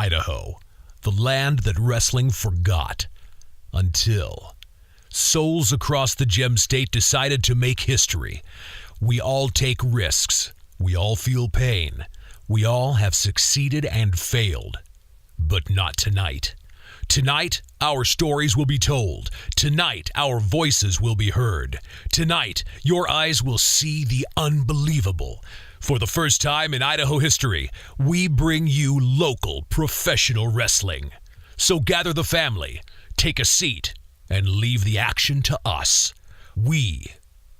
Idaho, the land that wrestling forgot. Until souls across the Gem State decided to make history. We all take risks. We all feel pain. We all have succeeded and failed. But not tonight. Tonight, our stories will be told. Tonight, our voices will be heard. Tonight, your eyes will see the unbelievable. For the first time in Idaho history, we bring you local professional wrestling. So gather the family, take a seat, and leave the action to us. We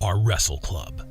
are Wrestle Club.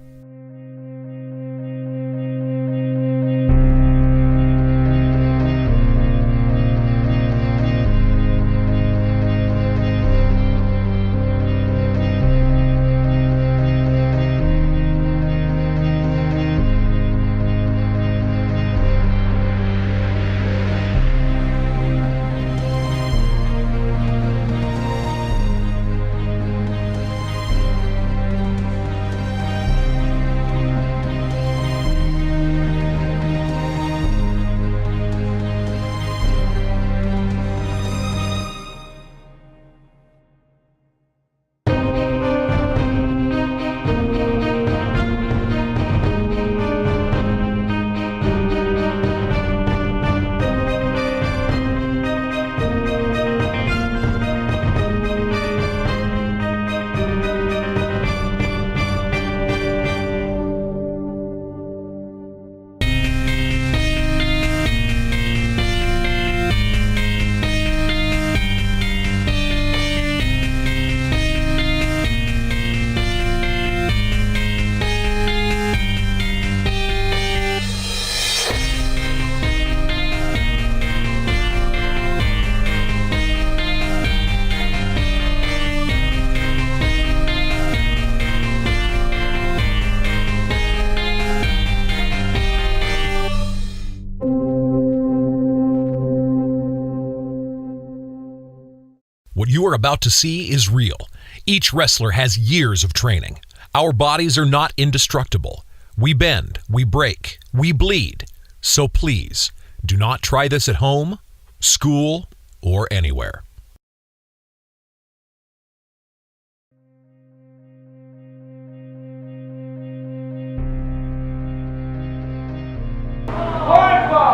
What you are about to see is real. Each wrestler has years of training. Our bodies are not indestructible. We bend, we break, we bleed. So please, do not try this at home, school, or anywhere.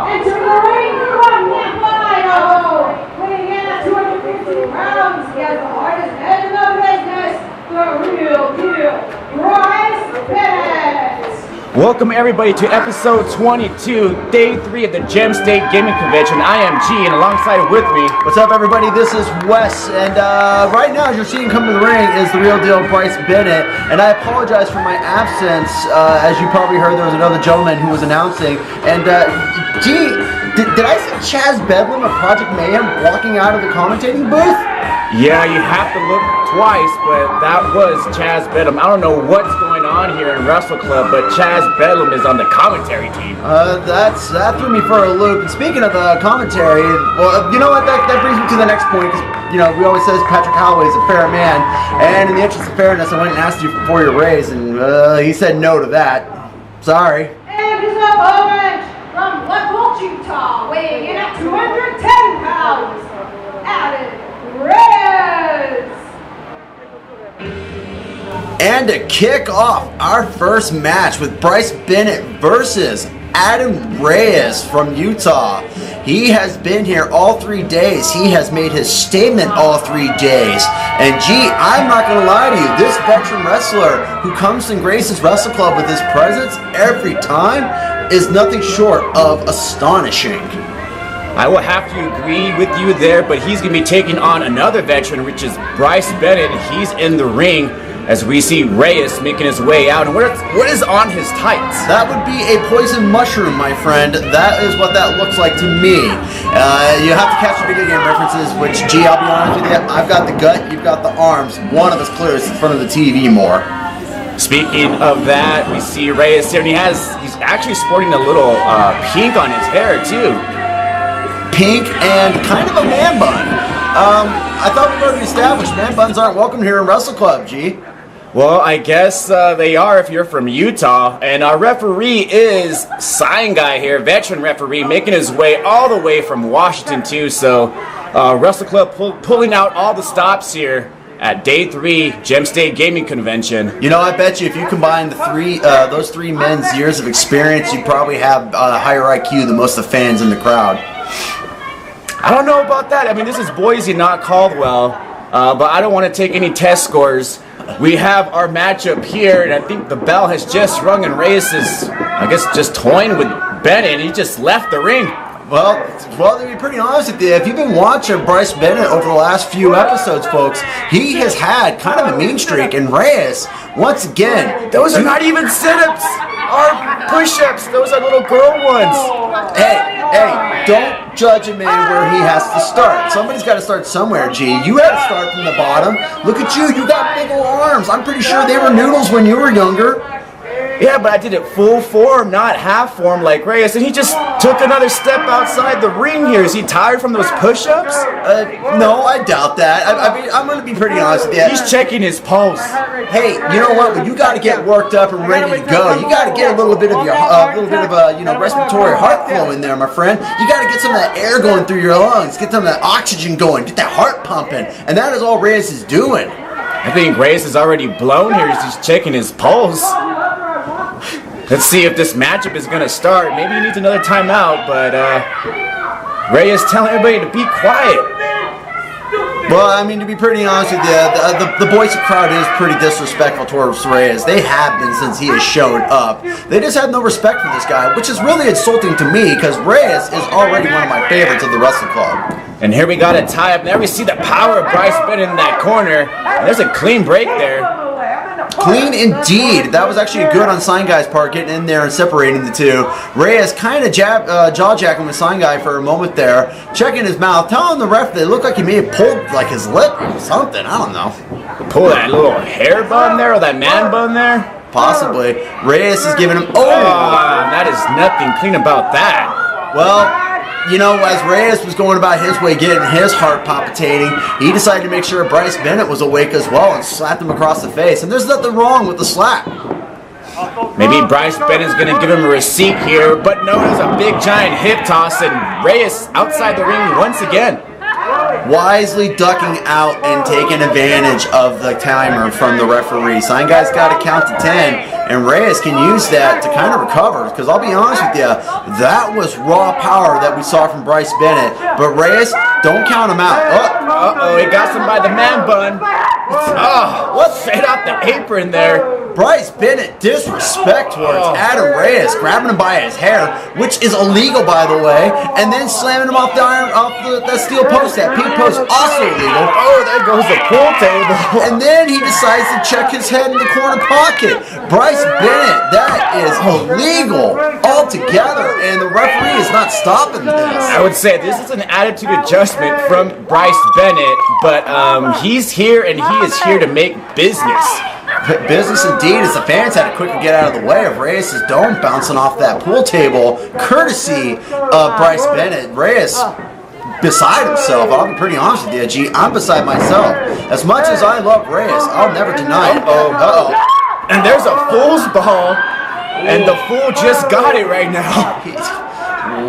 Into the ring from Idaho, weighing in at 250 pounds, he has the hardest head in the business, the real deal, Bryce Bennett. Welcome everybody to episode 22, day 3 of the Gem State Gaming Convention. I am G, and alongside with me, what's up everybody, this is Wes, and right now as you're seeing come to the ring is the real deal Bryce Bennett, and I apologize for my absence. As you probably heard, there was another gentleman who was announcing, and G, did I see Chaz Bedlam of Project Mayhem walking out of the commentating booth? Yeah, you have to look twice, but that was Chaz Bedlam. I don't know what's going on here in Wrestle Club, but Chaz Bedlam is on the commentary team. That threw me for a loop. And speaking of commentary, well, you know what? That brings me to the next point, because you know we always says Patrick Holloway is a fair man, and in the interest of fairness, I went and asked you for your raise, and he said no to that. Sorry. And his opponent from Leadville, Utah, weighing in at 210 pounds, Adan. Reyes. And to kick off our first match with Bryce Bennett versus Adan Reyes from Utah. He has been here all 3 days. He has made his statement all 3 days. And gee, I'm not going to lie to you, this veteran wrestler who comes and graces Wrestle Club with his presence every time is nothing short of astonishing. I will have to agree with you there, but he's going to be taking on another veteran, which is Bryce Bennett. He's in the ring as we see Reyes making his way out. And what is on his tights? That would be a poison mushroom, my friend. That is what that looks like to me. You have to catch the video game references, which, gee, I'll be honest with you, I've got the gut, you've got the arms. One of us clears in front of the TV more. Speaking of that, we see Reyes here, and he's actually sporting a little pink on his hair, too. Pink and kind of a man bun. I thought we'd already established man buns aren't welcome here in Wrestle Club, G. Well, I guess they are if you're from Utah. And our referee is Sign Guy here, veteran referee, making his way all the way from Washington, too. So, Wrestle Club pulling out all the stops here at Day 3 Gem State Gaming Convention. You know, I bet you if you combine those three men's years of experience, you probably have higher IQ than most of the fans in the crowd. I don't know about that. I mean, this is Boise, not Caldwell. But I don't want to take any test scores. We have our matchup here, and I think the bell has just rung, and Reyes is, I guess, just toying with Bennett. He just left the ring. Well, to be pretty honest with you, if you've been watching Bryce Bennett over the last few episodes, folks, he has had kind of a mean streak, and Reyes, once again... Those are not even sit-ups or push-ups. Those are little girl ones. Hey, don't judge a man where he has to start. Somebody's got to start somewhere, G. You had to start from the bottom. Look at you. You got big old arms. I'm pretty sure they were noodles when you were younger. Yeah, but I did it full form, not half form like Reyes, and he just took another step outside the ring here. Is he tired from those push-ups? No, I doubt that. I mean, I'm going to be pretty honest with you. He's checking his pulse. Hey, you know what? When you got to get worked up and ready to go, you got to get a little bit of respiratory heart flow in there, my friend. You got to get some of that air going through your lungs, get some of that oxygen going, get that heart pumping, and that is all Reyes is doing. I think Reyes is already blown here. He's checking his pulse. Let's see if this matchup is going to start. Maybe he needs another timeout, but Reyes telling everybody to be quiet. Well, I mean, to be pretty honest with you, the Boise crowd is pretty disrespectful towards Reyes. They have been since he has showed up. They just have no respect for this guy, which is really insulting to me because Reyes is already one of my favorites of the Wrestle Club. And here we got a tie-up. Now we see the power of Bryce Bennett in that corner. And there's a clean break there. Clean indeed. That was actually good on Sign Guy's part, getting in there and separating the two. Reyes kind of jaw-jacking with Sign Guy for a moment there, checking his mouth, telling the ref that it looked like he may have pulled like his lip or something. I don't know. Pull that little hair bun there or that man bun there? Possibly. Reyes is giving him... that is nothing clean about that. Well... You know, as Reyes was going about his way, getting his heart palpitating, he decided to make sure Bryce Bennett was awake as well and slapped him across the face. And there's nothing wrong with the slap. Maybe Bryce Bennett's going to give him a receipt here, but no, there's a big giant hip toss, and Reyes outside the ring once again. Wisely ducking out and taking advantage of the timer from the referee. Sign Guy's got to count to 10, and Reyes can use that to kind of recover. Because I'll be honest with you, that was raw power that we saw from Bryce Bennett. But Reyes, don't count him out. Uh-oh, he got some by the man bun. Straight off the apron there. Bryce Bennett disrespect towards Adam Reyes, grabbing him by his hair, which is illegal by the way, and then slamming him off the steel post. That pink post also illegal. Oh, there goes the pool table. And then he decides to check his head in the corner pocket. Bryce Bennett, that is illegal altogether, and the referee is not stopping this. I would say this is an attitude adjustment from Bryce Bennett, but he's here and he is here to make business. Business indeed, as the fans had to quickly get out of the way of Reyes' dome bouncing off that pool table, courtesy of Bryce Bennett. Reyes beside himself. I'll be pretty honest with you, G. I'm beside myself. As much as I love Reyes, I'll never deny it. And there's a fool's ball, and the fool just got it right now.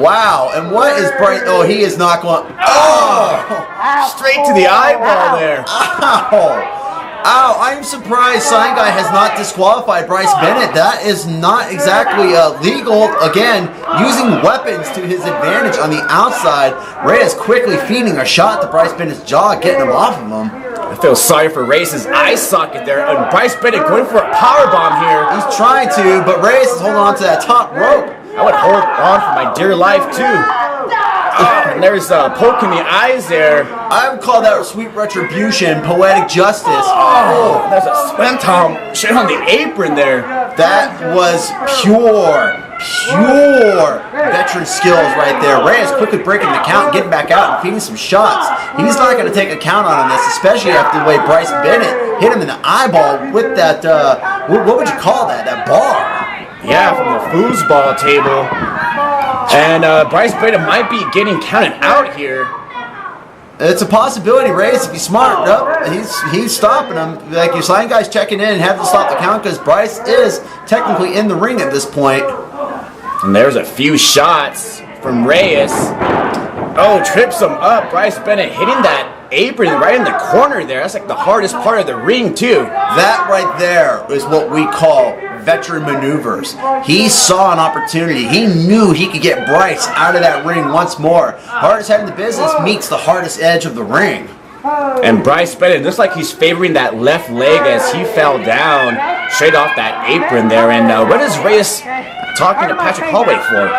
Wow, and what is Bryce? Oh, he is not going. Straight to the eyeball there. Ow, I'm surprised Sign Guy has not disqualified Bryce Bennett. That is not exactly legal. Again, using weapons to his advantage on the outside. Reyes quickly feeding a shot to Bryce Bennett's jaw, getting him off of him. I feel sorry for Reyes' eye socket there. And Bryce Bennett going for a power bomb here. He's trying to, but Reyes is holding on to that top rope. I would hold on for my dear life, too. And there's a poke in the eyes there. I would call that sweet retribution, poetic justice. There's a swanton shit on the apron there. That was pure veteran skills right there. Reyes quickly breaking the count, getting back out and feeding some shots. He's not going to take a count on this, especially after the way Bryce Bennett hit him in the eyeball with that, what would you call that? That bar. Yeah, from the foosball table. And Bryce Bennett might be getting counted out here. It's a possibility, Reyes, if he's smart. Nope, he's stopping him. Like, your sign guy's checking in and have to stop the count because Bryce is technically in the ring at this point. And there's a few shots from Reyes. Oh, trips him up. Bryce Bennett hitting that apron right in the corner there. That's like the hardest part of the ring, too. That right there is what we call veteran maneuvers. He saw an opportunity. He knew he could get Bryce out of that ring once more. Hardest head in the business meets the hardest edge of the ring. And Bryce Bennett looks like he's favoring that left leg as he fell down straight off that apron there. And what is Reyes talking to Patrick Hallway for?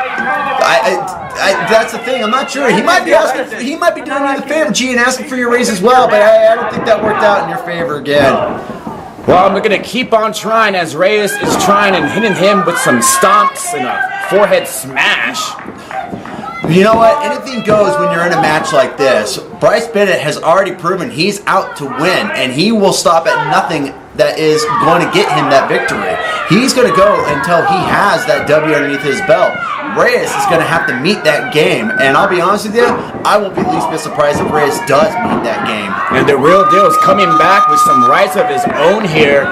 That's the thing. I'm not sure. He might be asking. He might be doing you the favor, G, and asking for your raise as well. But I don't think that worked out in your favor again. Well, I'm going to keep on trying as Reyes is trying and hitting him with some stomps and a forehead smash. You know what? Anything goes when you're in a match like this. Bryce Bennett has already proven he's out to win, and he will stop at nothing that is going to get him that victory. He's going to go until he has that W underneath his belt. Reyes is going to have to meet that game, and I'll be honest with you, I won't be the least bit surprised if Reyes does meet that game. And the Real Deal is coming back with some rights of his own here.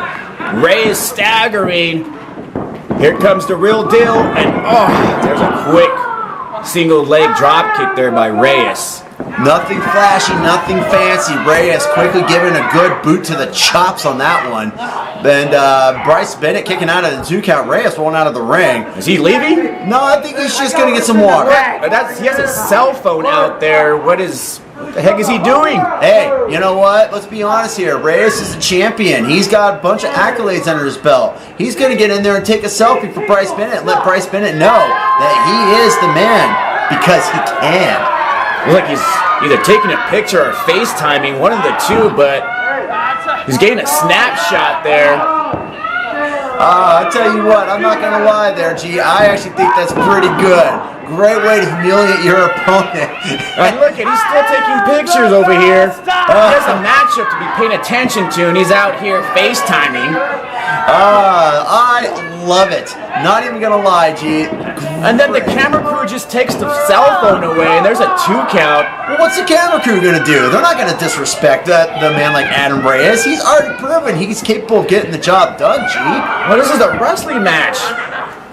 Reyes staggering. Here comes the Real Deal, and oh, there's a quick single leg drop kick there by Reyes. Nothing flashy, nothing fancy. Reyes quickly giving a good boot to the chops on that one. And Bryce Bennett kicking out of the 2 count. Reyes rolling out of the ring. Is he leaving? No, I think he's just going to get some water. He has his cell phone out there. What the heck is he doing? Hey, you know what? Let's be honest here. Reyes is a champion. He's got a bunch of accolades under his belt. He's going to get in there and take a selfie for Bryce Bennett and let Bryce Bennett know that he is the man because he can. Looks like he's either taking a picture or FaceTiming, one of the two, but he's getting a snapshot there. I tell you what, I'm not going to lie there, G. I actually think that's pretty good. Great way to humiliate your opponent. And look, he's still taking pictures over here. He has a matchup to be paying attention to, and he's out here FaceTiming. I love it. Not even going to lie, G. And then the camera crew just takes the cell phone away, and there's a 2 count. Well, what's the camera crew going to do? They're not going to disrespect the man like Adam Reyes. He's already proven he's capable of getting the job done, G. Well, this is a wrestling match.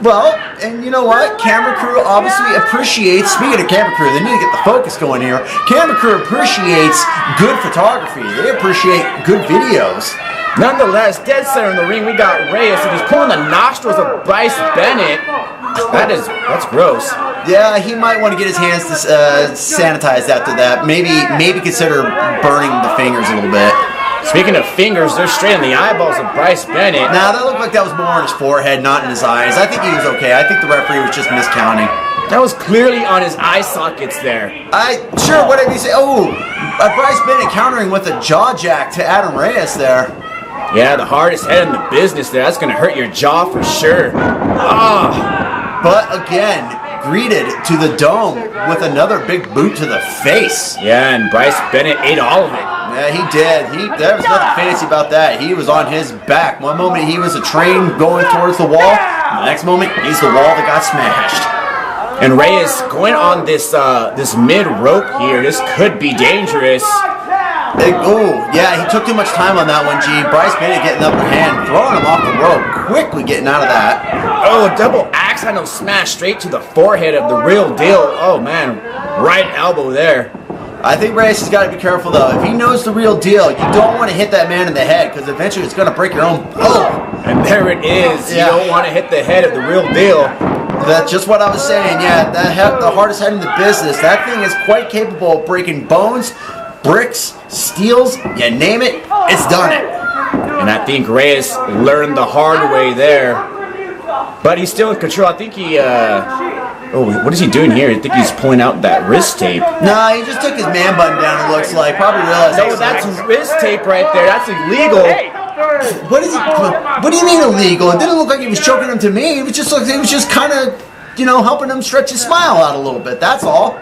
Well, and you know what? Camera crew obviously appreciates, speaking of camera crew, they need to get the focus going here. Camera crew appreciates good photography. They appreciate good videos. Nonetheless, dead center in the ring, we got Reyes, and he's pulling the nostrils of Bryce Bennett. That's gross. Yeah, he might want to get his hands sanitized after that. Maybe consider burning the fingers a little bit. Speaking of fingers, they're straight in the eyeballs of Bryce Bennett. Nah, that looked like that was more on his forehead, not in his eyes. I think he was okay. I think the referee was just miscounting. That was clearly on his eye sockets there. Sure, what did he say? Oh, Bryce Bennett countering with a jaw jack to Adam Reyes there. Yeah, the hardest head in the business there. That's going to hurt your jaw for sure. But again, greeted to the dome with another big boot to the face. Yeah, and Bryce Bennett ate all of it. Yeah, he did. There was nothing fancy about that. He was on his back. One moment he was a train going towards the wall. The next moment he's the wall that got smashed. And Reyes going on this mid rope here. This could be dangerous. Yeah, he took too much time on that one, G. Bryce Bennett getting the upper hand, throwing him off the rope, quickly getting out of that. Oh, a double axe handle smash straight to the forehead of the Real Deal. Oh, man, right elbow there. I think Reyes has got to be careful, though. If he knows the Real Deal, you don't want to hit that man in the head, because eventually it's going to break your own... Oh! And there it is. Yeah. You don't want to hit the head of the Real Deal. That's just what I was saying, yeah. The hardest head in the business. That thing is quite capable of breaking bones, bricks, steels, you name it, it's done it. And I think Reyes learned the hard way there. But he's still in control. I think he, what is he doing here? I think he's pulling out that wrist tape. Nah, he just took his man button down, it looks like. Probably realized... No, that's wrist tape right there. That's illegal. What do you mean illegal? It didn't look like he was choking him to me. It was just kind of, helping him stretch his smile out a little bit. That's all.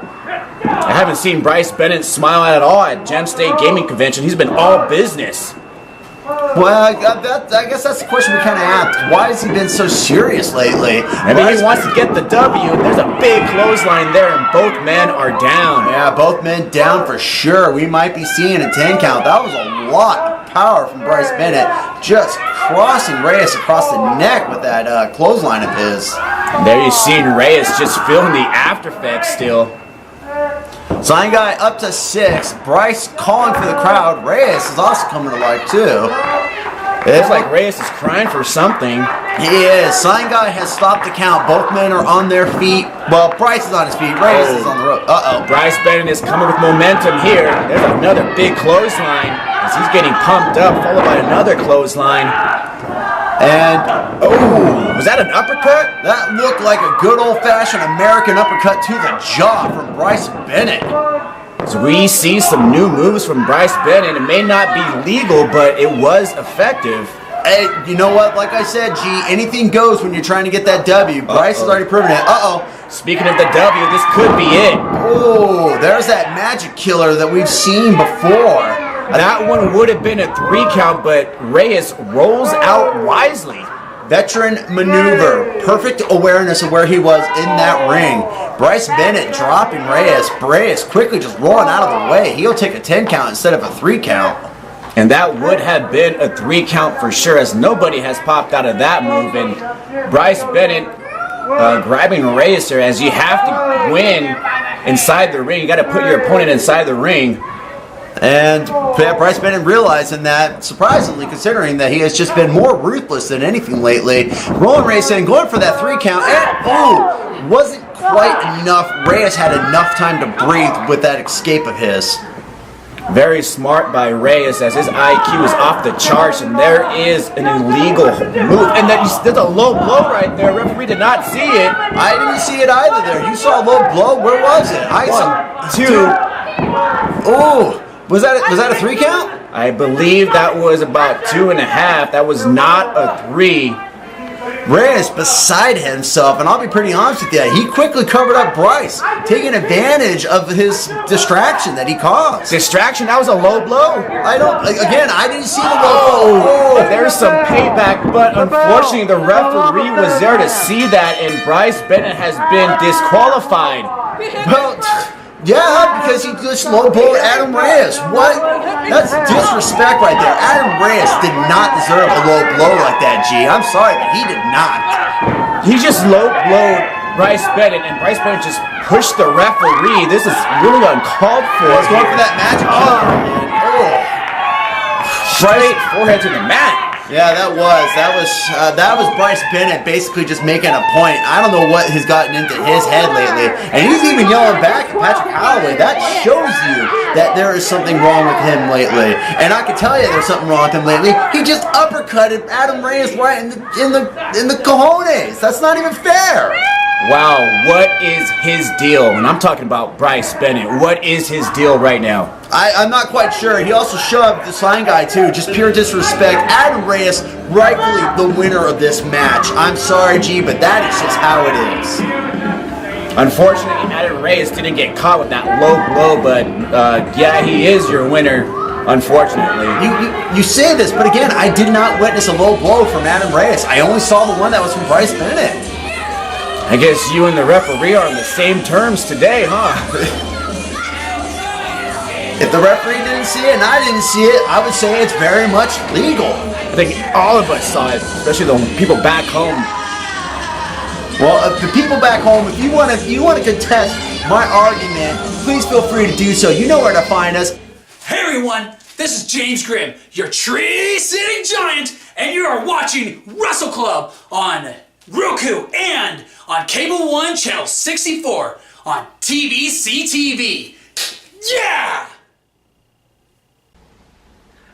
I haven't seen Bryce Bennett smile at all at Gem State Gaming Convention. He's been all business. Well, I guess that's the question we kind of asked. Why has he been so serious lately? Maybe he wants to get the W. There's a big clothesline there, and both men are down. Yeah, both men down for sure. We might be seeing a 10 count. That was a lot of power from Bryce Bennett, just crossing Reyes across the neck with that clothesline of his. There you see Reyes just feeling the after effects still. Sign guy up to 6. Bryce calling for the crowd. Reyes is also coming to life too. It's like Reyes is crying for something. He is. Sign guy has stopped the count. Both men are on their feet. Well, Bryce is on his feet. Reyes is on the rope. Bryce Bennett is coming with momentum here. There's another big clothesline as he's getting pumped up, followed by another clothesline. And, was that an uppercut? That looked like a good old-fashioned American uppercut to the jaw from Bryce Bennett. So we see some new moves from Bryce Bennett. It may not be legal, but it was effective. Hey, you know what? Like I said, G, anything goes when you're trying to get that W. Bryce has already proven it. Speaking of the W, this could be it. Oh, there's that magic killer that we've seen before. That one would have been a 3 count, but Reyes rolls out wisely. Veteran maneuver. Perfect awareness of where he was in that ring. Bryce Bennett dropping Reyes. Reyes quickly just rolling out of the way. He'll take a 10 count instead of a 3 count. And that would have been a 3 count for sure, as nobody has popped out of that move. And Bryce Bennett grabbing Reyes here, as you have to win inside the ring. You got to put your opponent inside the ring. And Bryce Bennett realizing that, surprisingly, considering that he has just been more ruthless than anything lately. Rolling Reyes in, going for that 3 count, and wasn't quite enough. Reyes had enough time to breathe with that escape of his. Very smart by Reyes, as his IQ is off the charts, and there is an illegal move. And there's a low blow right there. Referee did not see it. I didn't see it either there. You saw a low blow? Where was it? I saw 2. Was that a 3 count? I believe that was about 2.5. That was not a 3. Reyes beside himself, and I'll be pretty honest with you, he quickly covered up Bryce, taking advantage of his distraction that he caused. Distraction? That was a low blow. I didn't see the low blow. There's some payback, but unfortunately the referee was there to see that, and Bryce Bennett has been disqualified. Well, yeah, because he just low blowed Adam Reyes. What? That's disrespect right there. Adam Reyes did not deserve a low blow like that, G. I'm sorry, but he did not. He just low blowed Bryce Bennett, and Bryce Bennett just pushed the referee. This is really uncalled for. He's going for that magic killer. Straight forehead to the mat. Yeah, that was Bryce Bennett basically just making a point. I don't know what has gotten into his head lately, and he's even yelling back at Patrick Holloway. That shows you that there is something wrong with him lately, and I can tell you there's something wrong with him lately. He just uppercutted Adam Reyes right in the cojones. That's not even fair. Wow, what is his deal? And I'm talking about Bryce Bennett. What is his deal right now? I'm not quite sure. He also shoved the sign guy too. Just pure disrespect. Adam Reyes, rightfully the winner of this match. I'm sorry, G, but that is just how it is. Unfortunately, Adam Reyes didn't get caught with that low blow, but yeah, he is your winner, unfortunately. You say this, but again, I did not witness a low blow from Adam Reyes. I only saw the one that was from Bryce Bennett. I guess you and the referee are on the same terms today, huh? If the referee didn't see it and I didn't see it, I would say it's very much legal. I think all of us saw it, especially the people back home. Well, the people back home, if you want to contest my argument, please feel free to do so. You know where to find us. Hey everyone, this is James Grimm, your tree-sitting giant, and you are watching Wrestle Club on Roku and on Cable 1 Channel 64 on TVC-TV. Yeah!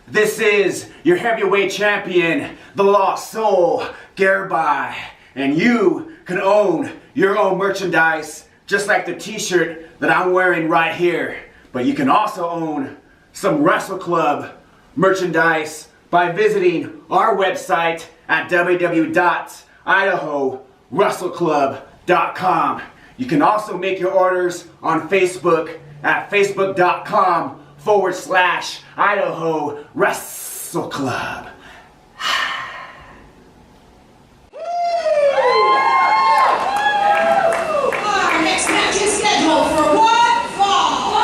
This is your heavyweight champion, the Lost Soul, Garibai, and you can own your own merchandise, just like the t-shirt that I'm wearing right here. But you can also own some Wrestle Club merchandise by visiting our website at www.IdahoWrestleClub.com. You can also make your orders on Facebook at facebook.com/Idaho Wrestle. Wrestle Club. Our next match is scheduled for one fall.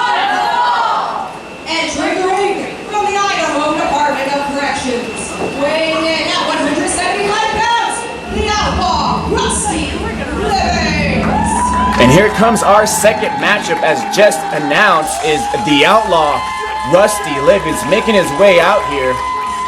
Entering the ring from the Idaho Department of Corrections, weighing in at 175 pounds, the Outlaw Rusty Livings. And here comes our second matchup, as just announced, is the Outlaw Rusty Livings making his way out here.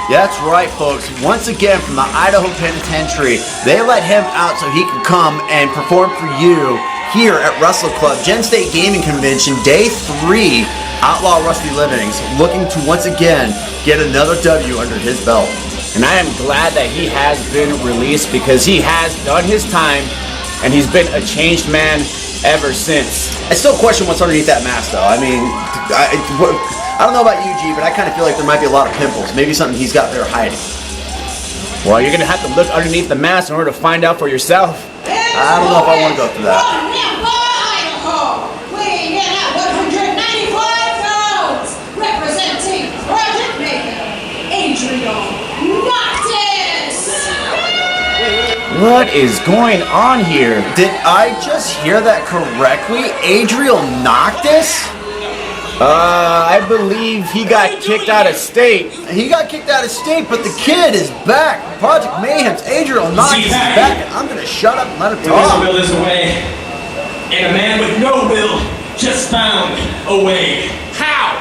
That's right, folks. Once again, from the Idaho Penitentiary, they let him out so he can come and perform for you here at Wrestle Club Gem State Gaming Convention, Day 3. Outlaw Rusty Livings looking to once again get another W under his belt. And I am glad that he has been released, because he has done his time and he's been a changed man ever since. I still question what's underneath that mask, though. I mean, I don't know about you, G, but I kind of feel like there might be a lot of pimples. Maybe something he's got there hiding. Well, you're going to have to look underneath the mask in order to find out for yourself. I don't know if I want to go through that. Idaho, weighing in at 195 pounds, representing Project Maker, Adriel Noctis. What is going on here? Did I just hear that correctly? Adriel Noctis? I believe he got kicked out of state. He got kicked out of state, but the kid is back. Project Mayhem's Adriel Noctis is back, and I'm going to shut up and let him talk. Will is away, and a man with no will just found a way. How?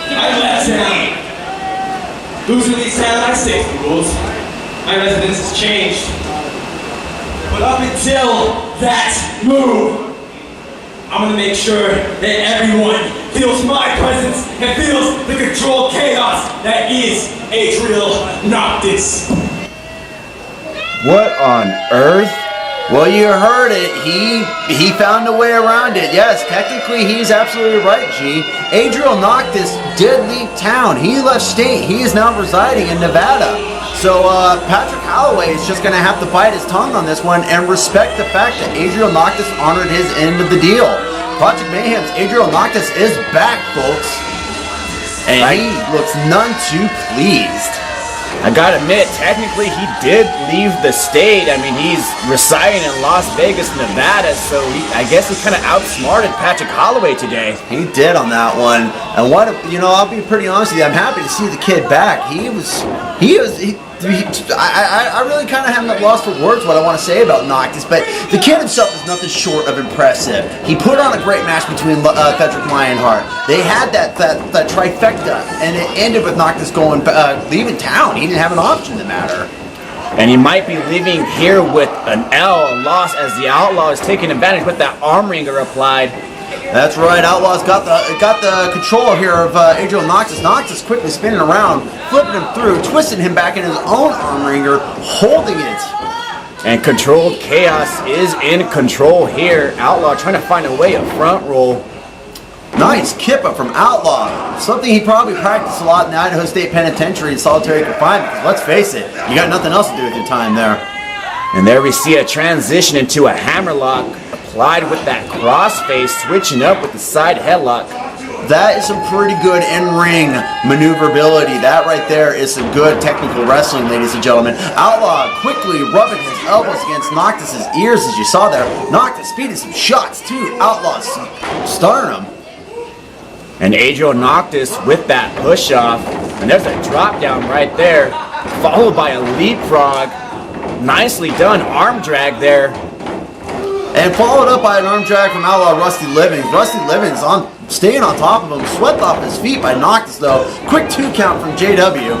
I left town. Losing these town, I stick to the rules. My residence has changed. But up until that move, I'm gonna make sure that everyone feels my presence and feels the controlled chaos that is Adriel Noctis. What on earth? Well, you heard it. He found a way around it. Yes, technically he's absolutely right, G. Adriel Noctis did leave town. He left state. He is now residing in Nevada. So Patrick Holloway is just going to have to bite his tongue on this one and respect the fact that Adriel Noctis honored his end of the deal. Project Mayhem's Adriel Noctis is back, folks. And he looks none too pleased. I gotta admit, technically he did leave the state. I mean, he's residing in Las Vegas, Nevada, so I guess he kind of outsmarted Patrick Holloway today. He did on that one. And what, I'll be pretty honest with you, I'm happy to see the kid back. I really kind of haven't lost for words what I want to say about Noctis, but the kid himself is nothing short of impressive. He put on a great match between Frederick Lionheart. They had that trifecta, and it ended with Noctis leaving town. He didn't have an option in the matter. And he might be leaving here with a loss, as the Outlaw is taking advantage with that arm wringer applied. That's right, Outlaw's got the control here of Adriel Noctis. Noctis quickly spinning around, flipping him through, twisting him back in his own arm wringer, holding it. And controlled chaos is in control here. Outlaw trying to find a way of front roll. Nice kippa from Outlaw. Something he probably practiced a lot in the Idaho State Penitentiary in solitary confinement, because let's face it, you got nothing else to do with your time there. And there we see a transition into a hammerlock applied with that crossface, switching up with the side headlock. That is some pretty good in-ring maneuverability. That right there is some good technical wrestling, ladies and gentlemen. Outlaw quickly rubbing his elbows against Noctis' ears, as you saw there. Noctis speeding some shots to Outlaw's sternum. And Adriel Noctis with that push-off. And there's a drop down right there, followed by a leapfrog. Nicely done arm drag there. And followed up by an arm drag from Outlaw Rusty Livings. Rusty Livings staying on top of him, swept off his feet by Noctis though. Quick 2 count from JW.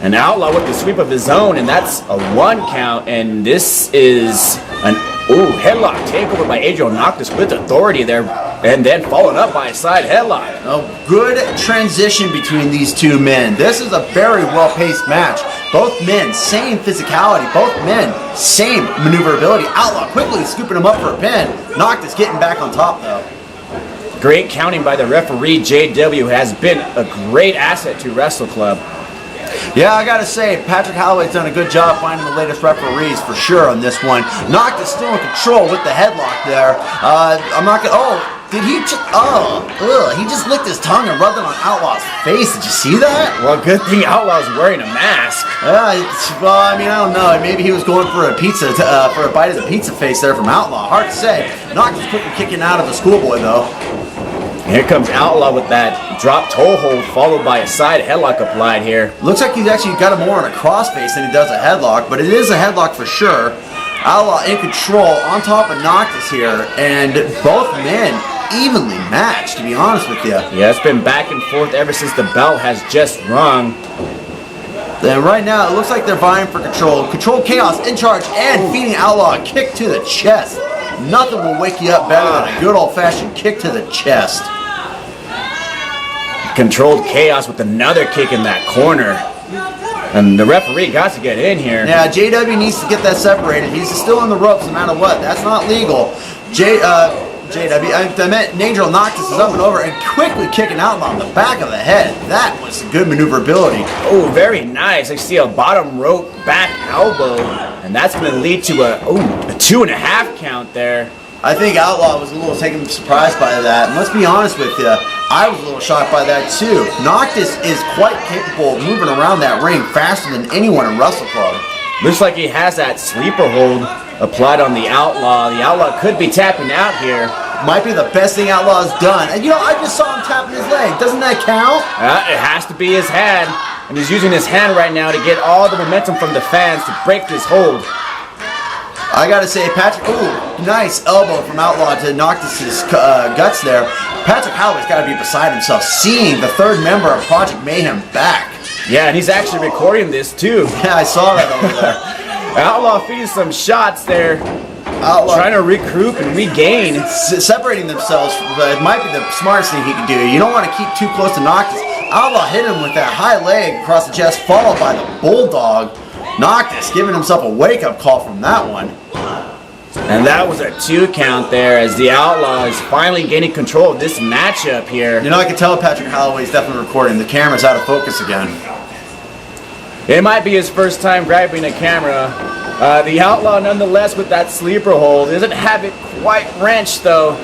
An Outlaw with the sweep of his own, and that's a 1 count. And this is an headlock takeover by Adriel Noctis with authority there. And then followed up by a side headlock. A good transition between these two men. This is a very well-paced match. Both men, same physicality. Both men, same maneuverability. Outlaw quickly scooping him up for a pin. Noctis getting back on top, though. Great counting by the referee. JW has been a great asset to Wrestle Club. Yeah, I gotta say, Patrick Holloway's done a good job finding the latest referees for sure on this one. Noctis still in control with the headlock there. Did he just, he just licked his tongue and rubbed it on Outlaw's face. Did you see that? Well, good thing Outlaw's wearing a mask. Well, I mean, I don't know. Maybe he was going for a pizza, for a bite of the pizza face there from Outlaw. Hard to say. Noctis quickly kicking out of the schoolboy, though. Here comes Outlaw with that drop toe hold, followed by a side headlock applied here. Looks like he's actually got him more on a crossface than he does a headlock, but it is a headlock for sure. Outlaw in control on top of Noctis here, and both men evenly matched, to be honest with you. Yeah, it's been back and forth ever since the bell has just rung. And right now, it looks like they're vying for control. Control Chaos in charge and feeding Outlaw a kick to the chest. Nothing will wake you up better than a good old-fashioned kick to the chest. Controlled Chaos with another kick in that corner. And the referee got to get in here. Yeah, JW needs to get that separated. He's still on the ropes no matter what. That's not legal. I meant Adriel Noctis is up and over and quickly kicking Outlaw on the back of the head. That was good maneuverability. Oh, very nice. I see a bottom rope back elbow, and that's going to lead to a 2.5 count there. I think Outlaw was a little taken surprised by that. And let's be honest with you, I was a little shocked by that too. Noctis is quite capable of moving around that ring faster than anyone in Wrestle Club. Looks like he has that sleeper hold applied on the Outlaw. The Outlaw could be tapping out here. Might be the best thing Outlaw's done. And you know, I just saw him tapping his leg. Doesn't that count? It has to be his hand. And he's using his hand right now to get all the momentum from the fans to break this hold. I gotta say, Patrick, nice elbow from Outlaw to Noctis' guts there. Patrick Holloway's gotta be beside himself, seeing the third member of Project Mayhem back. Yeah, and he's actually recording this too. Yeah, I saw that over there. Outlaw feeding some shots there. Outlaw trying to regroup and regain. Separating themselves, it might be the smartest thing he could do. You don't want to keep too close to Noctis. Outlaw hit him with that high leg across the chest, followed by the Bulldog. Noctis giving himself a wake-up call from that one. And that was a 2 count there as the Outlaw is finally gaining control of this matchup here. You know, I can tell Patrick Holloway's definitely recording. The camera's out of focus again. It might be his first time grabbing a camera. The Outlaw, nonetheless, with that sleeper hold, doesn't have it quite wrenched, though.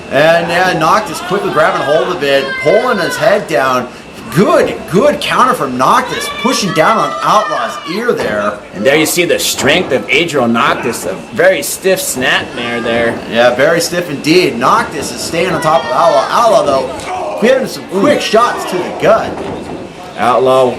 And yeah, Noctis quickly grabbing hold of it, pulling his head down. Good counter from Noctis, pushing down on Outlaw's ear there. And there you see the strength of Adriel Noctis, a very stiff snapmare there. Yeah, very stiff indeed. Noctis is staying on top of Outlaw. Outlaw, though, hitting some quick shots to the gut. Outlaw,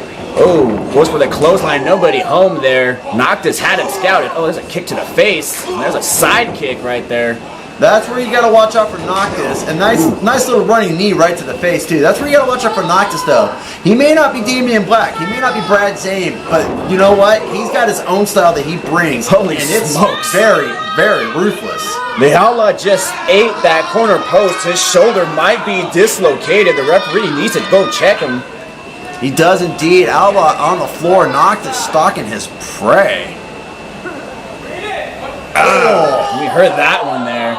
goes for the clothesline, nobody home there. Noctis had it scouted. Oh, there's a kick to the face. And there's a side kick right there. That's where you gotta watch out for Noctis. And nice little running knee right to the face too. That's where you gotta watch out for Noctis though. He may not be Damian Black, he may not be Brad Zane, but you know what? He's got his own style that he brings. Holy and it's smokes. very, very ruthless. The Outlaw just ate that corner post. His shoulder might be dislocated. The referee needs to go check him. He does indeed. Outlaw on the floor, Noctis stalking his prey. We heard that one there.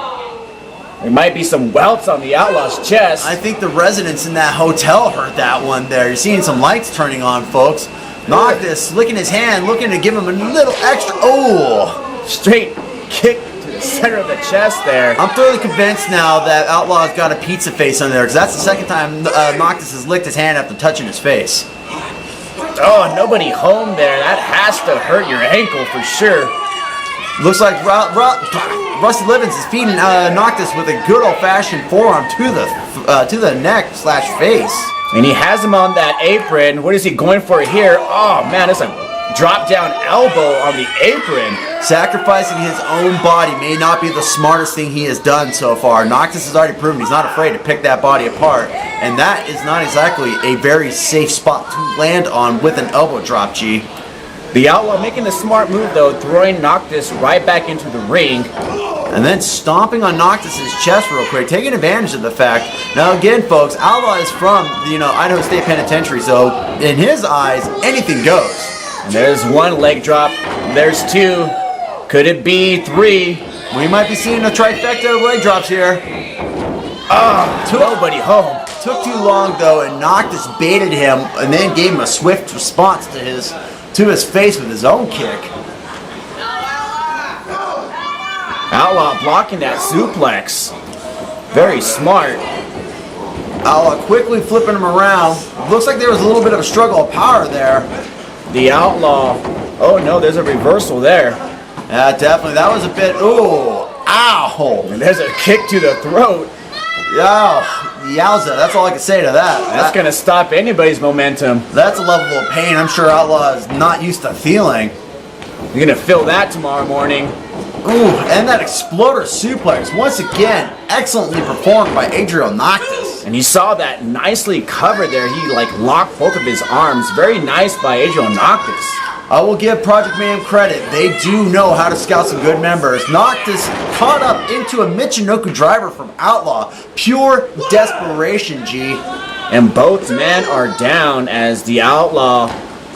There might be some welts on the Outlaw's chest. I think the residents in that hotel heard that one there. You're seeing some lights turning on, folks. Noctis licking his hand, looking to give him a little extra. Straight kick to the center of the chest there. I'm thoroughly convinced now that Outlaw's got a pizza face on there, because that's the second time Noctis has licked his hand after touching his face. Oh, nobody home there. That has to hurt your ankle for sure. Looks like Rusty Livens is feeding Noctis with a good old-fashioned forearm to the neck/face. And he has him on that apron. What is he going for here? Oh man, it's a drop-down elbow on the apron. Sacrificing his own body may not be the smartest thing he has done so far. Noctis has already proven he's not afraid to pick that body apart. And that is not exactly a very safe spot to land on with an elbow drop, G. The Outlaw making the smart move though, throwing Noctis right back into the ring. And then stomping on Noctis' chest real quick, taking advantage of the fact. Now again, folks, Outlaw is from, Idaho State Penitentiary, so in his eyes, anything goes. And there's one leg drop, there's 2. Could it be 3? We might be seeing a trifecta of leg drops here. Nobody home. Took too long though, and Noctis baited him and then gave him a swift response to his face with his own kick. Outlaw blocking that suplex. Very smart. Outlaw quickly flipping him around. Looks like there was a little bit of a struggle of power there. The Outlaw. Oh no, there's a reversal there. Yeah, definitely. That was a bit. Ooh, ow. And there's a kick to the throat. Yowza. That's all I can say to that. That's going to stop anybody's momentum. That's a level of pain I'm sure Outlaw is not used to feeling. You're going to feel that tomorrow morning. Ooh, and that exploder suplex, once again, excellently performed by Adriel Noctis. And you saw that nicely covered there. He locked both of his arms. Very nice by Adriel Noctis. I will give Project Mayhem credit. They do know how to scout some good members. Noctis caught up into a Michinoku driver from Outlaw. Pure desperation, G. And both men are down as the Outlaw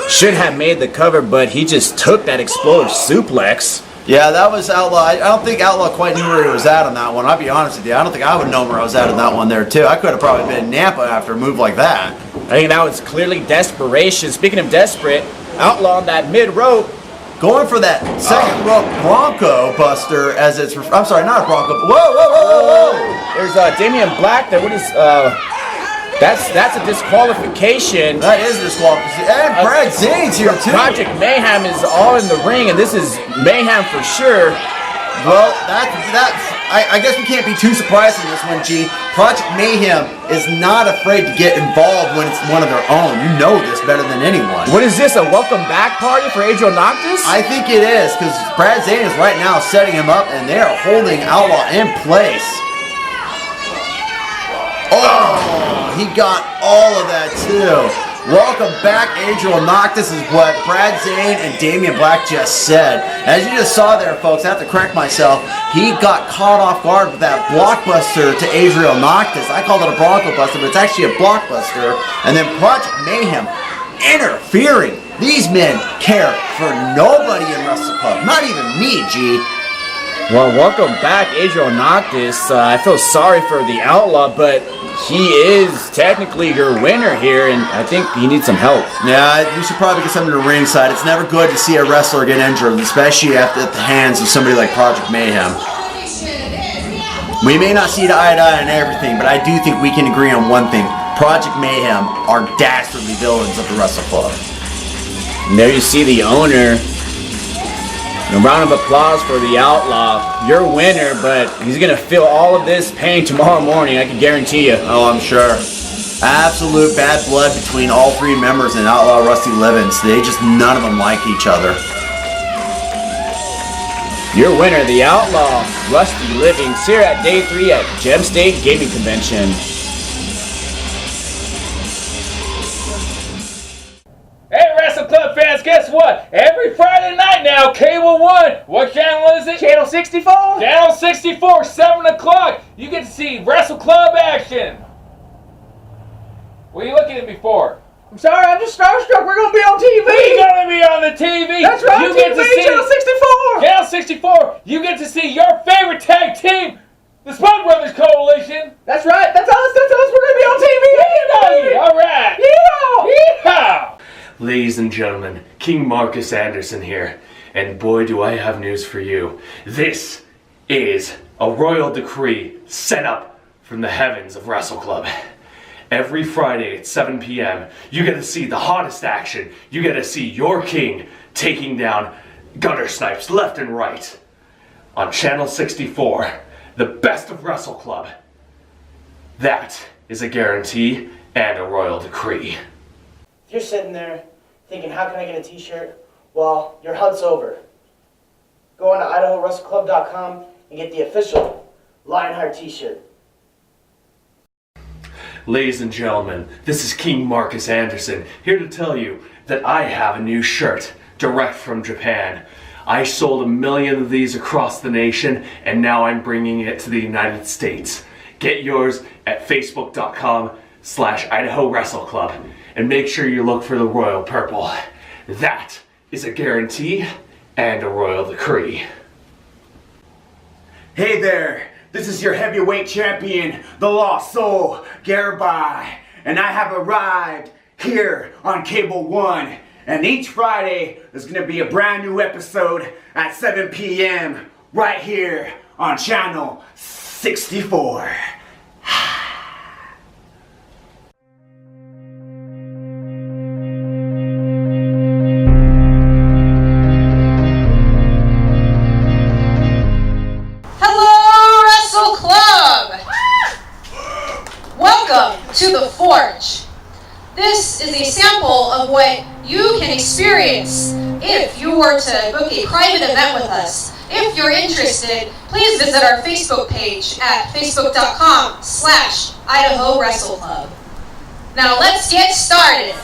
should have made the cover, but he just took that exploder suplex. Yeah, that was Outlaw. I don't think Outlaw quite knew where he was at on that one. I'll be honest with you. I don't think I would know where I was at on that one there, too. I could have probably been in Nampa after a move like that. I think that was clearly desperation. Speaking of desperate, Outlaw on that mid-rope. Going for that second rope Bronco Buster as it's... I'm sorry, not a Bronco. Whoa. There's Damian Black there. What is... That's a disqualification. That is disqualification. And Brad Zane's here too. Project Mayhem is all in the ring, and this is Mayhem for sure. Well, I guess we can't be too surprised in this one, G. Project Mayhem is not afraid to get involved when it's one of their own. You know this better than anyone. What is this, a welcome back party for Adriel Noctis? I think it is, because Brad Zane is right now setting him up, and they are holding Outlaw in place. Oh, he got all of that too. Welcome back, Adriel Noctis is what Brad Zane and Damian Black just said. As you just saw there, folks, I have to correct myself. He got caught off guard with that blockbuster to Adriel Noctis. I called it a Bronco Buster, but it's actually a blockbuster. And then Project Mayhem interfering. These men care for nobody in Wrestle Club, not even me, G. Well, welcome back, Adriel Noctis. I feel sorry for the Outlaw, but he is technically your winner here, and I think he needs some help. Yeah, we should probably get something to ringside. It's never good to see a wrestler get injured, especially at the hands of somebody like Project Mayhem. We may not see eye to eye on everything, but I do think we can agree on one thing. Project Mayhem are dastardly villains of the Wrestle Club. And there you see the owner. A round of applause for the Outlaw. Your winner, but he's going to feel all of this pain tomorrow morning, I can guarantee you. Oh, I'm sure. Absolute bad blood between all three members in Outlaw Rusty Livens. They just, none of them like each other. Your winner, the Outlaw Rusty Livens, here at Day 3 at Gem State Gaming Convention. Hey, Wrestle Club fans, guess what? Every Friday night now, Cable 1, what channel is it? Channel 64? Channel 64, 7 o'clock. You get to see Wrestle Club action. What are you looking at me for? I'm sorry, I'm just starstruck. We're going to be on TV. We're going to be on the TV. That's right, you TV, get to see Channel 64. Channel 64. You get to see your favorite tag team, the Spud Brothers Coalition. That's right. That's us. We're going to be on TV. All right. Yeah. Yeah. Ladies and gentlemen, King Marcus Anderson here, and boy do I have news for you. This is a royal decree set up from the heavens of Wrestle Club. Every Friday at 7 p.m., you get to see the hottest action. You get to see your king taking down gutter snipes left and right. On Channel 64, the best of Wrestle Club. That is a guarantee and a royal decree. If you're sitting there thinking, how can I get a t-shirt? Well, your hunt's over. Go on to IdahoWrestleClub.com and get the official Lionheart t-shirt. Ladies and gentlemen, this is King Marcus Anderson, here to tell you that I have a new shirt, direct from Japan. I sold 1 million of these across the nation, and now I'm bringing it to the United States. Get yours at Facebook.com/Idaho Wrestle Club, and make sure you look for the royal purple. That is a guarantee and a royal decree. Hey there, this is your heavyweight champion, the Lost Soul, Garibai, and I have arrived here on Cable 1, and each Friday there's going to be a brand new episode at 7 p.m. right here on Channel 64. the Forge. This is a sample of what you can experience if you were to book a private event with us. If you're interested, please visit our Facebook page at facebook.com/Idaho Wrestle Club. Now let's get started.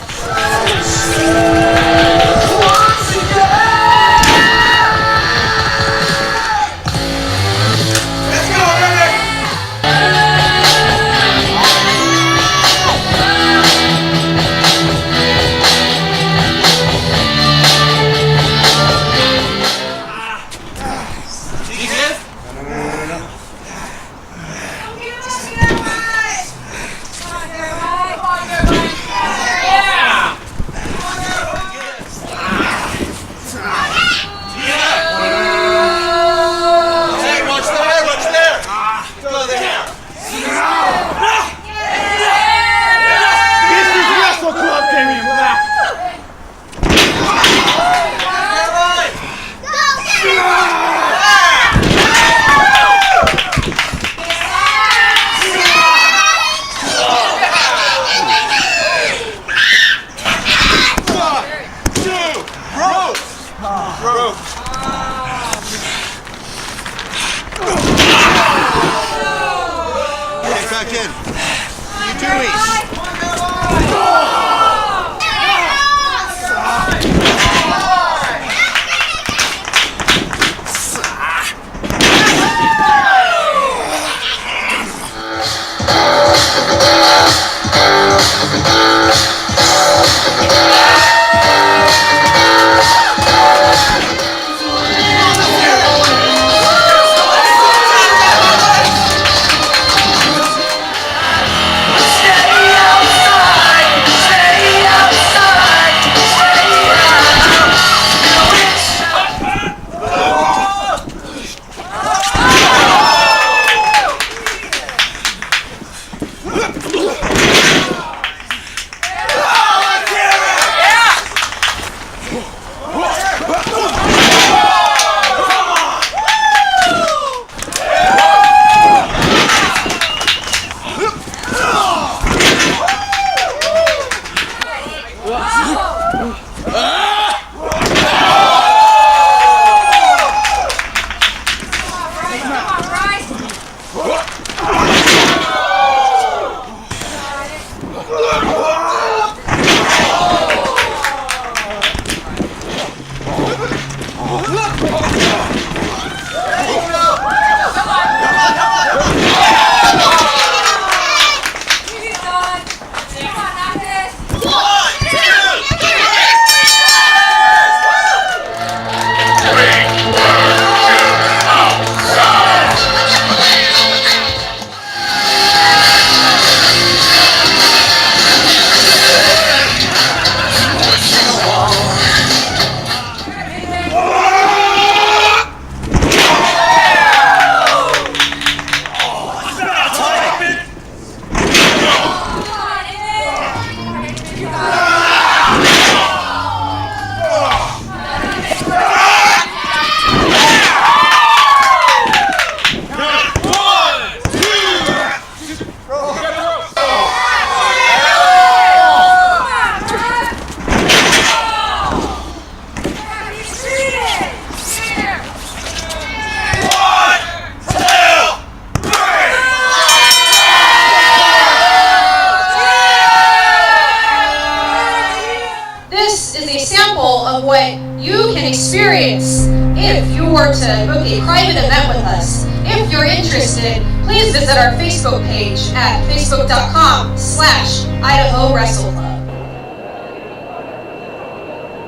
experience. If you were to book a private event with us, if you're interested, please visit our Facebook page at facebook.com/Idaho Wrestle Club.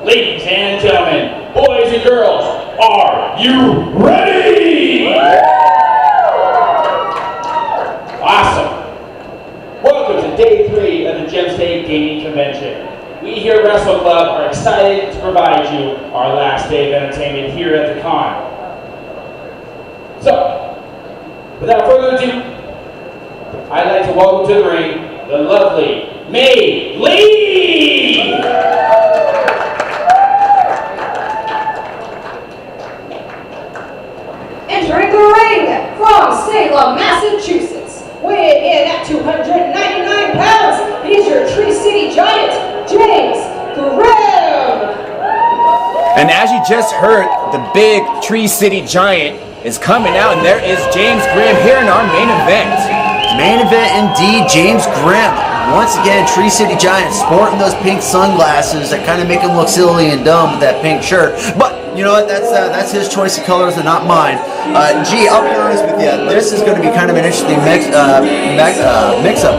Ladies and gentlemen, boys and girls, are you ready? Awesome. Welcome to day 3 of the Gem State Gaming Convention. We here at Wrestle Club are excited to provide you our last day of entertainment here at the con. So, without further ado, I'd like to welcome to the ring the lovely May Lee! Entering the ring from Salem, Massachusetts, weighing in at 299 pounds, City Giant, James Grimm. And as you just heard, the big Tree City Giant is coming out, and there is James Grimm here in our main event. Main event indeed, James Grimm. Once again, Tree City Giant sporting those pink sunglasses that kind of make him look silly and dumb with that pink shirt. But you know what? That's his choice of colors and not mine. Gee, I'll be honest with you. This is going to be kind of an interesting mix-up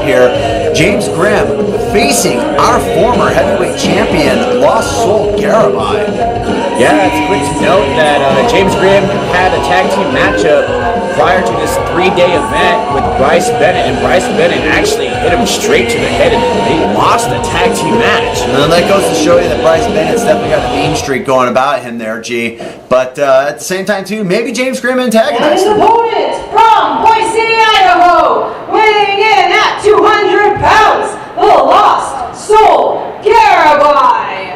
here. James Grimm facing our former heavyweight champion, Lost Soul Garibai. Yeah, it's quick to note that James Grimm had a tag team matchup prior to this 3-day event with Bryce Bennett, and Bryce Bennett actually hit him straight to the head, and they lost the tag team match. And that goes to show you that Bryce Bennett's definitely got a mean streak going about him there, G. But at the same time, too, maybe James Grimm antagonized And his him. opponent from Boise, Idaho, weighing in at 200 pounds, the Lost Soul Garibai.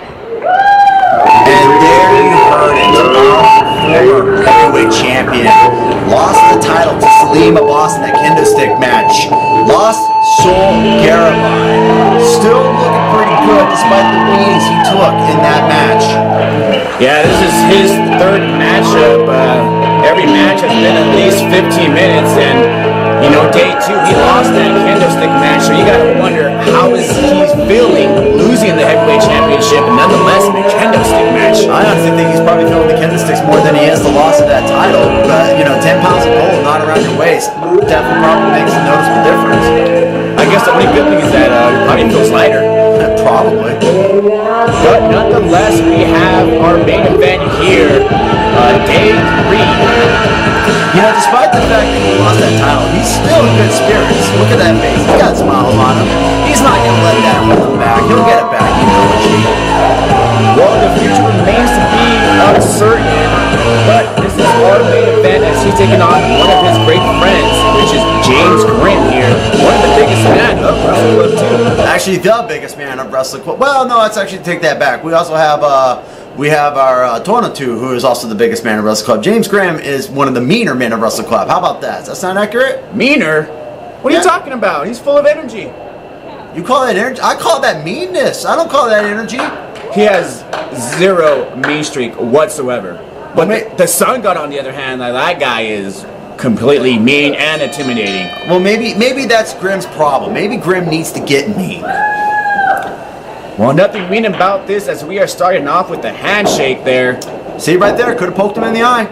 And there you heard it. Our former heavyweight champion lost the title to Salim Abbas in that kendo stick match. Lost Soul Garibai. Still looking pretty good despite the beatings he took in that match. Yeah, this is his third matchup. Every match has been at least 15 minutes, and you know, day 2 he lost that kendo stick match, so you gotta wonder how is he feeling losing the heavyweight championship and nonetheless in a kendo stick match. I honestly think he's probably feeling the kendo sticks more than he is the loss of that title. But you know, 10 pounds of gold not around your waist definitely probably makes a noticeable difference. I guess the only good thing is that he probably feels lighter. Probably. But nonetheless, we have our main event here, day 3. You know, despite the fact that he lost that title, he's still in good spirits. Look at that face. He's got smiles on him. He's not going to let that hold him back. He'll get it back, you know, G. Well, the future remains to be uncertain, but this is our main event as he's taking on one of his great friends, which is James Grimm here, one of the biggest men of Wrestle Club 2. Actually, the biggest man of Wrestle Club. Well, no, let's actually take that back. We also have our Tornatu, who is also the biggest man of Wrestle Club. James Grimm is one of the meaner men of Wrestle Club. How about that? Does that sound accurate? Meaner? What are you talking about? He's full of energy. You call that energy? I call that meanness. I don't call that energy. He has zero mean streak whatsoever. But the Sun God, on the other hand, that guy is completely mean and intimidating. Well, maybe that's Grimm's problem. Maybe Grimm needs to get mean. Well, nothing mean about this as we are starting off with the handshake there. See right there, could have poked him in the eye.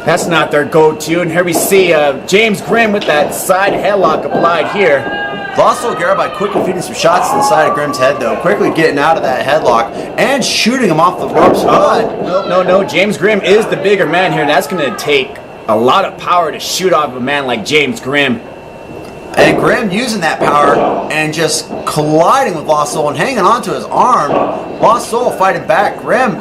That's not their go-to, and here we see James Grimm with that side headlock applied here. Lost Soul Garibai quickly feeding some shots to the side of Grimm's head, though. Quickly getting out of that headlock and shooting him off the ropes. No. James Grimm is the bigger man here, and that's going to take a lot of power to shoot off a man like James Grimm. And Grimm using that power and just colliding with Lost Soul and hanging onto his arm. Lost Soul fighting back. Grimm,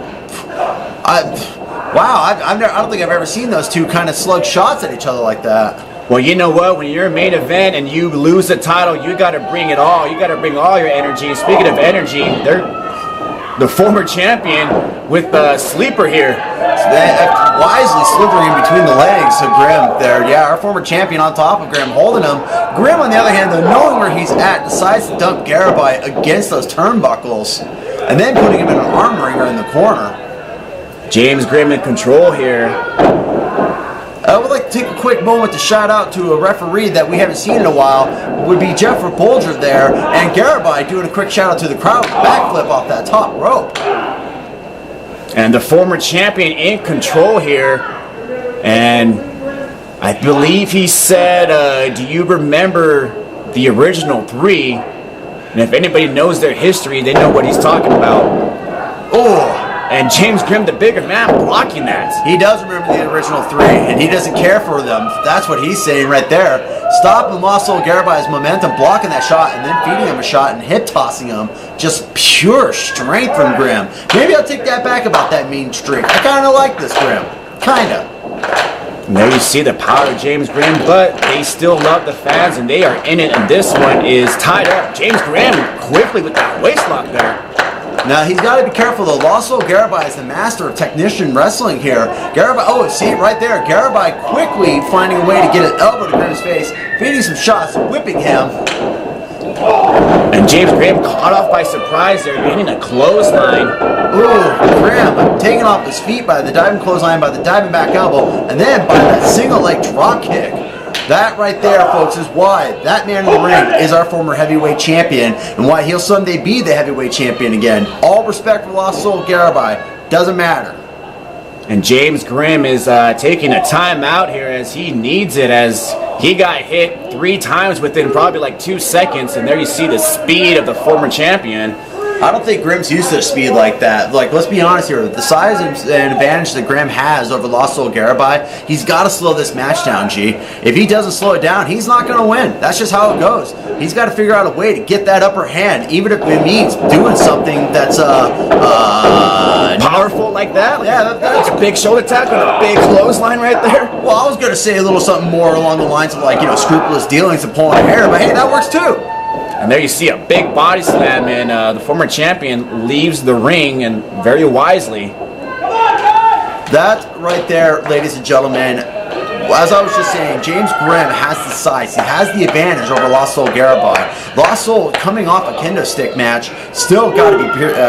wow, I don't think I've ever seen those two kind of slug shots at each other like that. Well, you know what? When you're a main event and you lose the title, you got to bring it all. You got to bring all your energy. Speaking of energy, they're the former champion with the sleeper here. So they wisely slithering between the legs of Grimm there. Yeah, our former champion on top of Grimm, holding him. Grimm, on the other hand, though, knowing where he's at, decides to dump Garibai against those turnbuckles and then putting him in an arm wringer in the corner. James Grimm in control here. I would like to take a quick moment to shout out to a referee that we haven't seen in a while. Would be Jeffrey Bolger there, and Garibai doing a quick shout out to the crowd with a backflip off that top rope. And the former champion in control here, and I believe he said, do you remember the original 3? And if anybody knows their history, they know what he's talking about. Oh! And James Grimm, the bigger man, blocking that. He does remember the original 3, and he doesn't care for them. That's what he's saying right there. Stopping Lost Soul Garibai's momentum, blocking that shot, and then feeding him a shot and hip tossing him. Just pure strength from Grimm. Maybe I'll take that back about that mean streak. I kind of like this Grimm. Kinda. And there you see the power of James Grimm, but they still love the fans, and they are in it, and this one is tied up. James Grimm quickly with that waistlock there. Now, he's got to be careful, though. Lost Soul Garibai is the master of technician wrestling here. Garibai, oh, see, right there. Garibai quickly finding a way to get an elbow to Grimm's face, feeding some shots, whipping him. And And James Grimm caught off by surprise there, getting a clothesline. Ooh, Grimm taken off his feet by the diving clothesline, by the diving back elbow, and then by that single leg drop kick. That right there, folks, is why that man in the ring is our former heavyweight champion and why he'll someday be the heavyweight champion again. All respect for Lost Soul Garibai. Doesn't matter. And James Grimm is taking a timeout here as he needs it, as he got hit 3 times within probably like 2 seconds. And there you see the speed of the former champion. I don't think Grimm's used to speed like that. Like, let's be honest here. The size and advantage that Grimm has over Lost Soul Garibai, he's got to slow this match down, G. If he doesn't slow it down, he's not going to win. That's just how it goes. He's got to figure out a way to get that upper hand, even if it means doing something that's powerful like that. Yeah, that's a big shoulder tackle and a big clothesline right there. Well, I was going to say a little something more along the lines of, like, scrupulous dealings and pulling hair, but hey, that works too. And there you see a big body slam, and the former champion leaves the ring, and very wisely. That right there, ladies and gentlemen, as I was just saying, James Grimm has the size. He has the advantage over Lost Soul Garibai. Lost Soul, coming off a kendo stick match, still got to be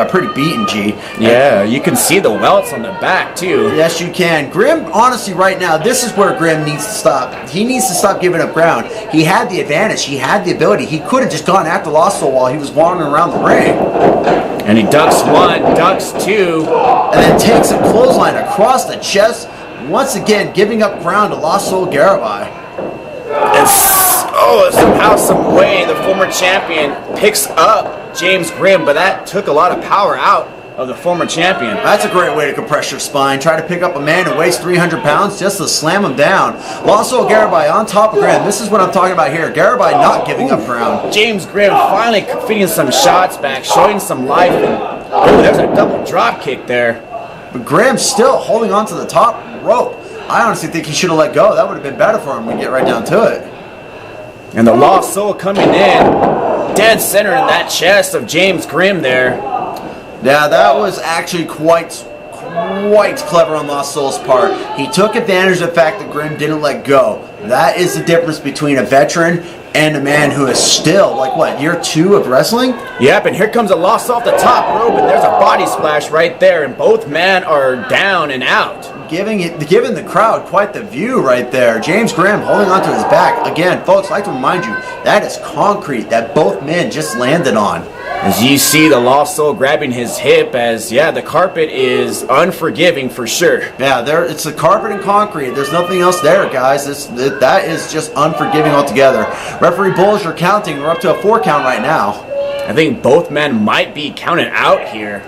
pretty beaten, G. Yeah, you can see the welts on the back, too. Yes, you can. Grimm, honestly, right now, this is where Grimm needs to stop. He needs to stop giving up ground. He had the advantage. He had the ability. He could have just gone after Lost Soul while he was wandering around the ring. And he ducks 1, ducks 2. And then takes a clothesline across the chest, once again giving up ground to Lost Soul Garibai. And somehow, some way, the former champion picks up James Grimm, but that took a lot of power out of the former champion. That's a great way to compress your spine. Try to pick up a man who weighs 300 pounds just to slam him down. Lost Soul Garibai on top of Grimm. This is what I'm talking about here. Garibai not giving up ground. James Grimm finally feeding some shots back, showing some life. And, there's a double drop kick there. But Grimm's still holding on to the top rope. I honestly think he should have let go. That would have been better for him when we get right down to it. And the Lost Soul coming in, dead center in that chest of James Grimm there. Yeah, that was actually quite clever on Lost Soul's part. He took advantage of the fact that Grimm didn't let go. That is the difference between a veteran and a man who is still, like, what, year 2 of wrestling? Yep, and here comes a Lost Soul off the top rope, and there's a body splash right there, and both men are down and out. Giving the crowd quite the view right there. James Grimm holding onto his back. Again, folks, I'd like to remind you, that is concrete that both men just landed on. As you see the Lost Soul grabbing his hip, as, yeah, the carpet is unforgiving for sure. Yeah, it's the carpet and concrete. There's nothing else there, guys. That is just unforgiving altogether. Referee Bulls, you're counting. We're up to a 4 count right now. I think both men might be counted out here.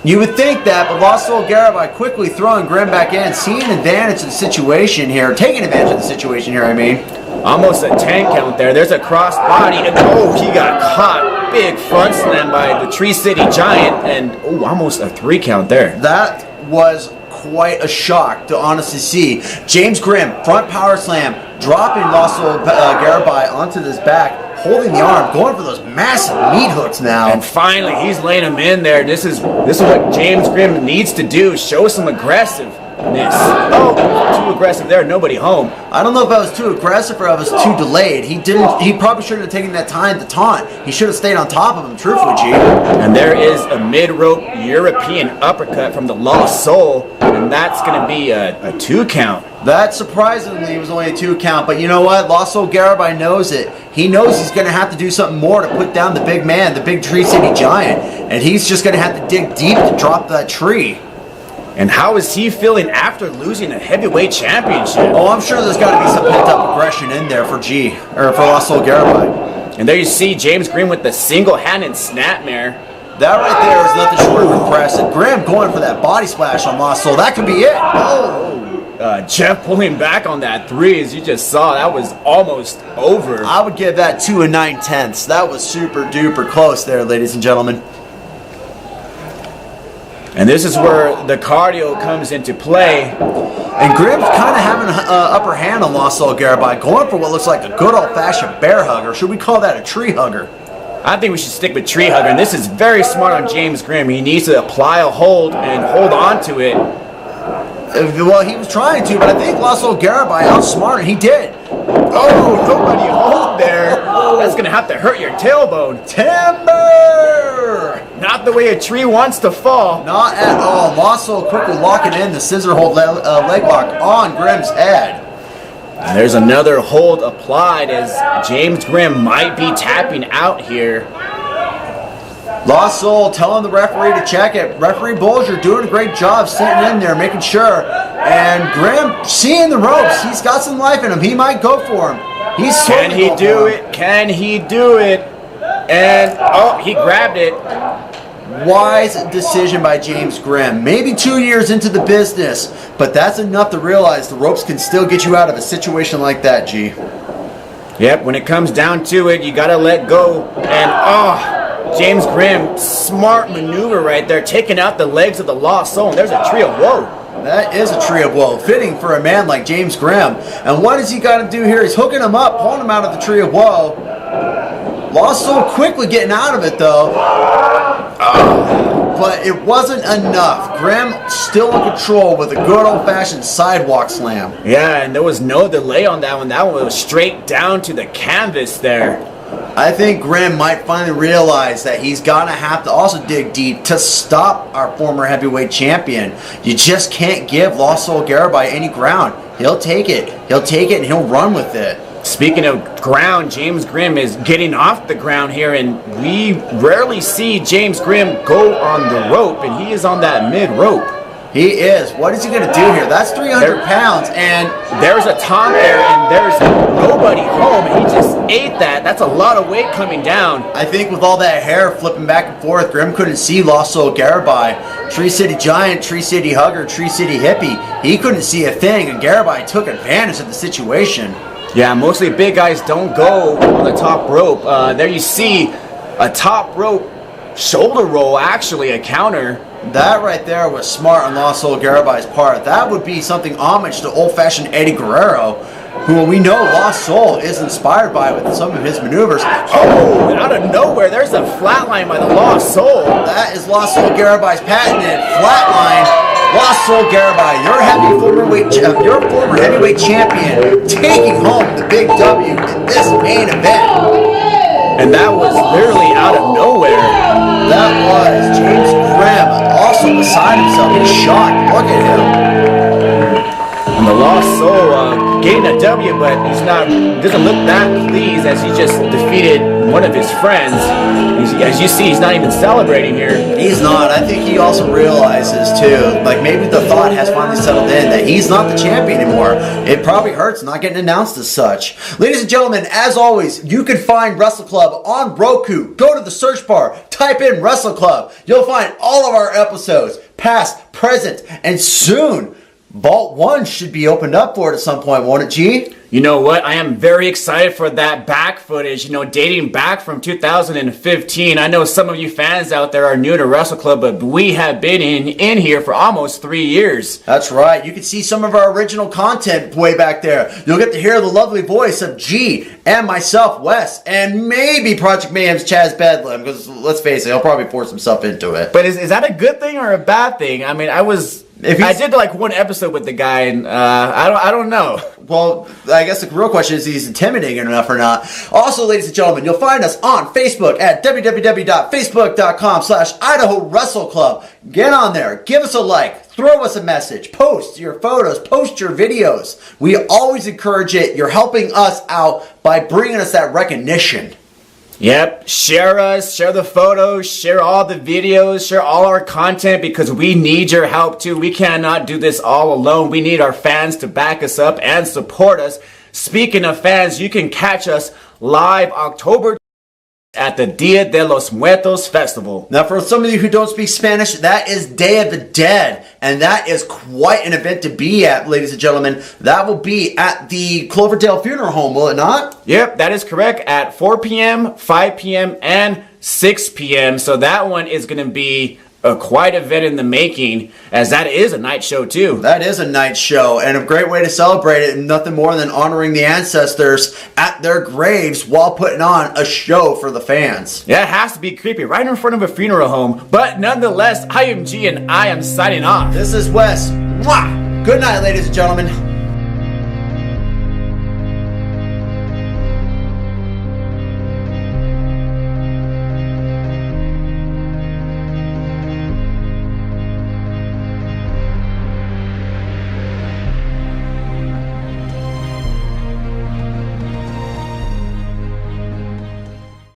You would think that, but Lost Soul Garibai quickly throwing Grimm back in, seeing advantage of the situation here, taking advantage of the situation here, I mean. Almost a 10 count there. There's a cross body, and he got caught. Big front slam by the Tree City Giant, and almost a 3 count there. That was quite a shock to honestly see. James Grimm, front power slam, dropping Lost Soul Garibai onto his back, holding the arm, going for those massive meat hooks now. And finally, he's laying him in there. This is what James Grimm needs to do. Show some aggressiveness. Too aggressive there. Nobody home. I don't know if I was too aggressive or if I was too delayed. He probably shouldn't have taken that time to taunt. He should have stayed on top of him, truthfully, G. And there is a mid-rope European uppercut from the Lost Soul, and that's going to be a 2 count. That surprisingly was only a 2 count, but you know what? Lost Soul Garibai knows it. He knows he's going to have to do something more to put down the big man, the big Tree City Giant, and he's just going to have to dig deep to drop that tree. And how is he feeling after losing a heavyweight championship? Oh, I'm sure there's got to be some pent-up aggression in there for Lost Soul Garibai. And there you see James Grimm with the single-handed snapmare. That right there is nothing short of impressive. Grimm going for that body splash on Lost Soul. That could be it. Jeff pulling back on that 3, as you just saw. That was almost over. I would give that 2 9/10. That was super duper close there, ladies and gentlemen. And this is where the cardio comes into play. And Grimm's kind of having an upper hand on Lost Soul Garibai, going for what looks like a good old-fashioned bear hug, or should we call that a tree hugger? I think we should stick with tree hugger, and this is very smart on James Grimm. He needs to apply a hold and hold on to it. Well, he was trying to, but I think Laszlo Garibai outsmarted. He did. Oh, nobody hold there. That's going to have to hurt your tailbone. Timber! Not the way a tree wants to fall. Not at all. Laszlo quickly locking in the scissor hold leg lock on Grimm's head. And there's another hold applied as James Grimm might be tapping out here. Laszlo telling the referee to check it. Referee Bolger doing a great job sitting in there, making sure. And Grimm seeing the ropes. He's got some life in him. He might go for him. Can he do it? Can he do it? And, oh, he grabbed it. Wise decision by James Grimm. Maybe 2 years into the business, but that's enough to realize the ropes can still get you out of a situation like that, G. Yep, when it comes down to it, you got to let go. And, oh, James Grimm, smart maneuver right there, taking out the legs of the Lost Soul. There's a tree of woe. That is a tree of woe, fitting for a man like James Grimm. And what does he got to do here? He's hooking him up, pulling him out of the tree of woe. Lost Soul quickly getting out of it, though. But it wasn't enough. Grimm still in control with a good old-fashioned sidewalk slam. Yeah, and there was no delay on that one. That one was straight down to the canvas there. I think Grimm might finally realize that he's going to have to also dig deep to stop our former heavyweight champion. You just can't give Laszlo Garibai any ground. He'll take it. He'll take it and he'll run with it. Speaking of ground, James Grimm is getting off the ground here, and we rarely see James Grimm go on the rope, and he is on that mid-rope. He is. What is he going to do here? That's 300 pounds, and there's a taunt there, and there's nobody home, and he just ate that. That's a lot of weight coming down. I think with all that hair flipping back and forth, Grimm couldn't see Laszlo Garibai. Tree City Giant, Tree City Hugger, Tree City Hippie. He couldn't see a thing, and Garibai took advantage of the situation. Yeah, mostly big guys don't go on the top rope. There you see a top rope shoulder roll, actually, a counter. That right there was smart on Laszlo Garibai's part. That would be something homage to old-fashioned Eddie Guerrero, who we know Lost Soul is inspired by with some of his maneuvers. Oh, out of nowhere, there's a flatline by the Lost Soul. That is Lost Soul Garibai's patented flatline. Lost Soul Garibai, your former heavyweight champion, taking home the big W in this main event. And that was literally out of nowhere. That was James Grimm, also beside himself. He's shocked. Look at him. And the Lost Soul getting a W, but doesn't look that pleased as he just defeated one of his friends. As you see, he's not even celebrating here. He's not. I think he also realizes too, like maybe the thought has finally settled in that he's not the champion anymore. It probably hurts not getting announced as such. Ladies and gentlemen, as always, you can find Wrestle Club on Roku. Go to the search bar, type in Wrestle Club. You'll find all of our episodes, past, present, and soon. Vault 1 should be opened up for it at some point, won't it, G? You know what? I am very excited for that back footage, dating back from 2015. I know some of you fans out there are new to Wrestle Club, but we have been in here for almost 3 years. That's right. You can see some of our original content way back there. You'll get to hear the lovely voice of G and myself, Wes, and maybe Project Mayhem's Chaz Bedlam, because let's face it, he'll probably force himself into it. But is that a good thing or a bad thing? I mean, I did like one episode with the guy, and I don't know. Well, I guess the real question is he's intimidating enough or not. Also, ladies and gentlemen, you'll find us on Facebook at www.facebook.com/Idaho Wrestle Club. Get on there, give us a like, throw us a message, post your photos, post your videos. We always encourage it. You're helping us out by bringing us that recognition. Yep, share us, share the photos, share all the videos, share all our content because we need your help too. We cannot do this all alone. We need our fans to back us up and support us. Speaking of fans, you can catch us live October at the Dia de los Muertos Festival. Now, for some of you who don't speak Spanish, that is Day of the Dead, and that is quite an event to be at, ladies and gentlemen. That will be at the Cloverdale Funeral Home, will it not? Yep, that is correct, at 4 p.m., 5 p.m., and 6 p.m. So that one is going to be a quite event in the making, as that is a night show too. That is a night show, and a great way to celebrate it, and nothing more than honoring the ancestors at their graves while putting on a show for the fans. Yeah, it has to be creepy, right in front of a funeral home. But nonetheless, I am G, and I am signing off. This is Wes. Mwah! Good night, ladies and gentlemen.